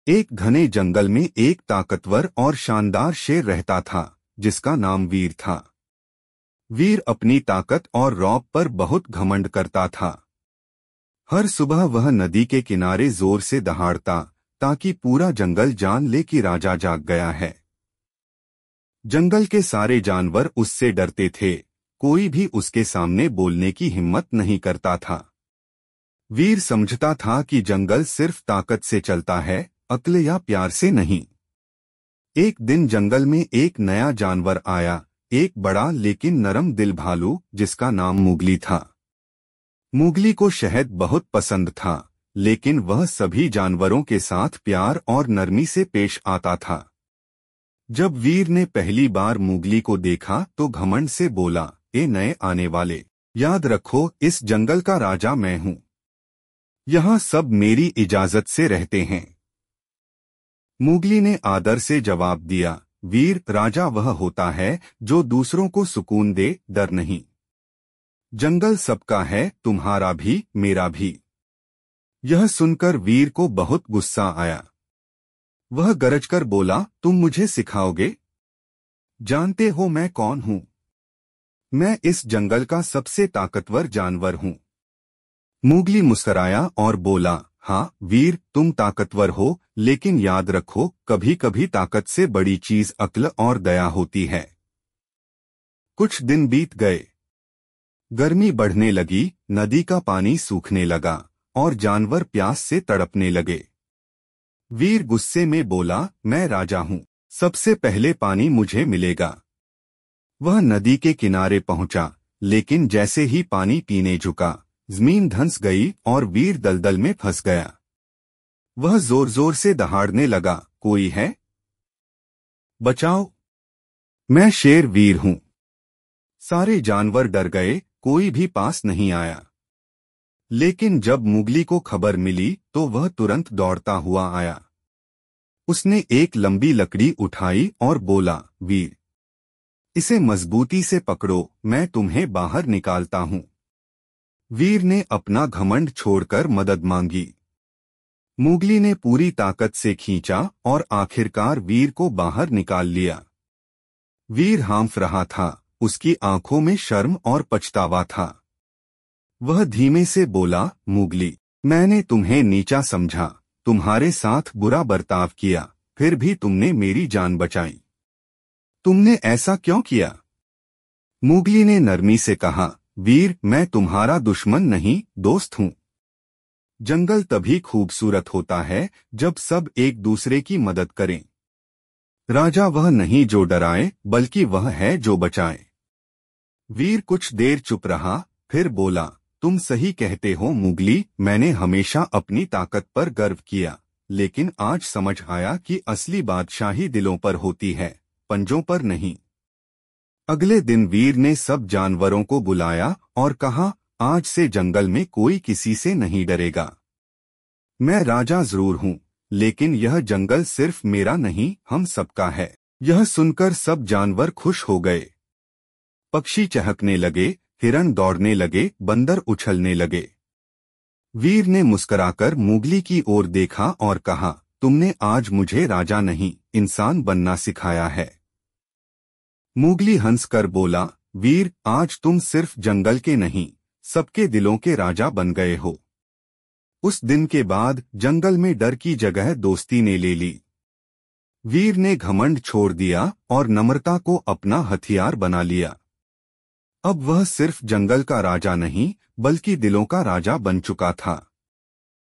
एक घने जंगल में एक ताकतवर और शानदार शेर रहता था, जिसका नाम वीर था। वीर अपनी ताकत और रौब पर बहुत घमंड करता था। हर सुबह वह नदी के किनारे जोर से दहाड़ता, ताकि पूरा जंगल जान ले कि राजा जाग गया है। जंगल के सारे जानवर उससे डरते थे, कोई भी उसके सामने बोलने की हिम्मत नहीं करता था। वीर समझता था कि जंगल सिर्फ ताकत से चलता है, अक्ल या प्यार से नहीं। एक दिन जंगल में एक नया जानवर आया, एक बड़ा लेकिन नरम दिल भालू, जिसका नाम मुगली था। मुगली को शहद बहुत पसंद था, लेकिन वह सभी जानवरों के साथ प्यार और नरमी से पेश आता था। जब वीर ने पहली बार मुगली को देखा तो घमंड से बोला, ए नए आने वाले, याद रखो इस जंगल का राजा मैं हूँ। यहाँ सब मेरी इजाजत से रहते हैं। मुगली ने आदर से जवाब दिया, वीर, राजा वह होता है जो दूसरों को सुकून दे, डर नहीं। जंगल सबका है, तुम्हारा भी मेरा भी। यह सुनकर वीर को बहुत गुस्सा आया। वह गरजकर बोला, तुम मुझे सिखाओगे? जानते हो मैं कौन हूँ? मैं इस जंगल का सबसे ताकतवर जानवर हूँ। मुगली मुस्कराया और बोला, हाँ वीर, तुम ताकतवर हो, लेकिन याद रखो कभी कभी ताकत से बड़ी चीज अक्ल और दया होती है। कुछ दिन बीत गए। गर्मी बढ़ने लगी, नदी का पानी सूखने लगा और जानवर प्यास से तड़पने लगे। वीर गुस्से में बोला, मैं राजा हूँ, सबसे पहले पानी मुझे मिलेगा। वह नदी के किनारे पहुंचा, लेकिन जैसे ही पानी पीने झुका, जमीन धंस गई और वीर दलदल में फंस गया। वह जोर जोर से दहाड़ने लगा, कोई है? बचाओ, मैं शेर वीर हूँ। सारे जानवर डर गए, कोई भी पास नहीं आया। लेकिन जब मुगली को खबर मिली तो वह तुरंत दौड़ता हुआ आया। उसने एक लंबी लकड़ी उठाई और बोला, वीर, इसे मजबूती से पकड़ो, मैं तुम्हें बाहर निकालता हूँ। वीर ने अपना घमंड छोड़कर मदद मांगी। मुगली ने पूरी ताकत से खींचा और आखिरकार वीर को बाहर निकाल लिया। वीर हांफ रहा था, उसकी आंखों में शर्म और पछतावा था। वह धीमे से बोला, मुगली, मैंने तुम्हें नीचा समझा, तुम्हारे साथ बुरा बर्ताव किया, फिर भी तुमने मेरी जान बचाई। तुमने ऐसा क्यों किया? मुगली ने नरमी से कहा, वीर, मैं तुम्हारा दुश्मन नहीं, दोस्त हूँ। जंगल तभी खूबसूरत होता है जब सब एक दूसरे की मदद करें। राजा वह नहीं जो डराए, बल्कि वह है जो बचाए। वीर कुछ देर चुप रहा, फिर बोला, तुम सही कहते हो मुगली, मैंने हमेशा अपनी ताकत पर गर्व किया, लेकिन आज समझ आया कि असली बादशाही दिलों पर होती है, पंजों पर नहीं। अगले दिन वीर ने सब जानवरों को बुलाया और कहा, आज से जंगल में कोई किसी से नहीं डरेगा। मैं राजा जरूर हूँ, लेकिन यह जंगल सिर्फ मेरा नहीं, हम सबका है। यह सुनकर सब जानवर खुश हो गए। पक्षी चहकने लगे, हिरण दौड़ने लगे, बंदर उछलने लगे। वीर ने मुस्कुराकर मुगली की ओर देखा और कहा, तुमने आज मुझे राजा नहीं, इंसान बनना सिखाया है। मुगली हंसकर बोला, वीर, आज तुम सिर्फ जंगल के नहीं, सबके दिलों के राजा बन गए हो। उस दिन के बाद जंगल में डर की जगह दोस्ती ने ले ली। वीर ने घमंड छोड़ दिया और नम्रता को अपना हथियार बना लिया। अब वह सिर्फ जंगल का राजा नहीं, बल्कि दिलों का राजा बन चुका था।